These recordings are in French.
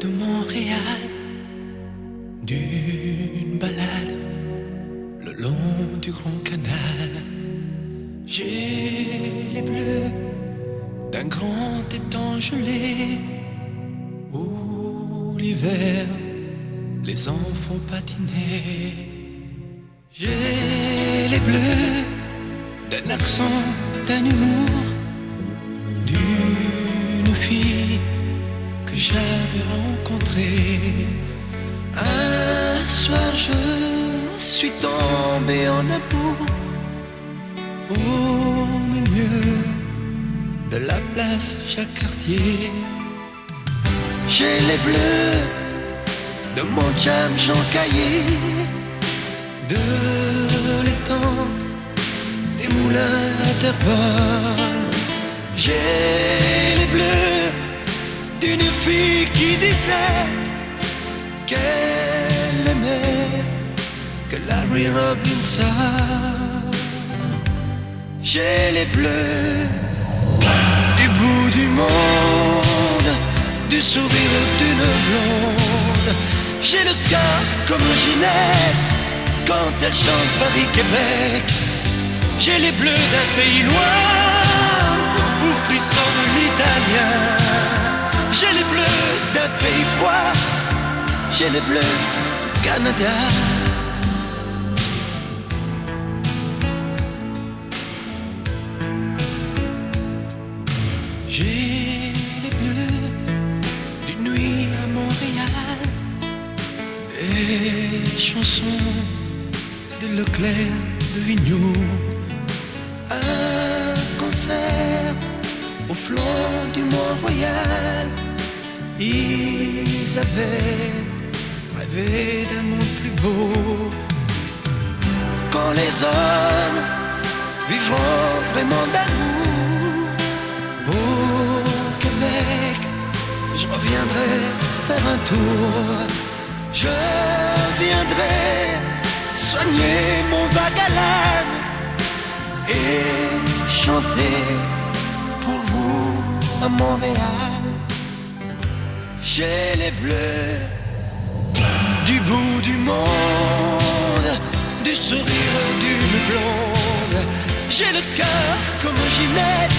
de Montréal, d'une balade le long du Grand Canal. J'ai les bleus d'un grand étang gelé où l'hiver les enfants patinaient. J'ai les bleus d'un accent, d'un humour, d'une fille que j'avais rencontrée. Un soir je suis tombé en amour au milieu de la place Jacques-Cartier. J'ai les bleus de mon chum Jean Caillé, de l'étang des moulins à Terrebonne. J'ai les bleus d'une fille qui disait qu'elle aimait que Larry Robinson. J'ai les bleus du bout du monde, du sourire d'une blonde. J'ai le cœur comme Ginette quand elle chante Paris-Québec. J'ai les bleus d'un pays loin où frissonne l'italien. J'ai les bleus d'un pays froid, j'ai les bleus du Canada. J'ai les bleus d'une nuit à Montréal, des chansons de Leclerc, de Vigneault, un concert au flanc du Mont-Royal. Ils avaient rêvé d'un monde plus beau, quand les hommes vivront vraiment d'amour. Au Québec, je reviendrai faire un tour. Je viendrai soigner mon vague à l'âme et chanter pour vous à Montréal. J'ai les bleus du bout du monde, du sourire d'une blonde. J'ai le cœur comme Ginette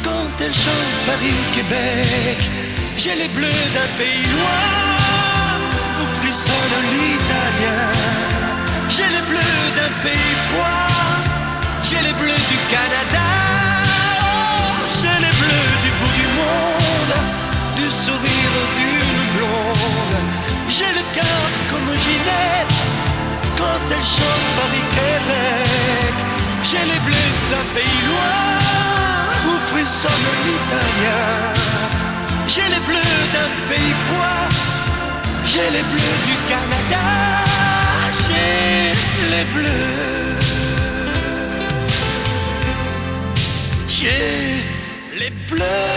quand elle chante Paris-Québec. J'ai les bleus d'un pays loin où frissonne l'italien. J'ai les bleus d'un pays froid, j'ai les bleus du Canada. J'ai les bleus du bout du monde, du sourire d'une blonde. J'ai le cœur comme Ginette quand elle chante Paris-Québec. J'ai les bleus d'un pays loin où frissonne l'italien. J'ai les bleus d'un pays froid, j'ai les bleus du Canada. J'ai les bleus, j'ai les bleus.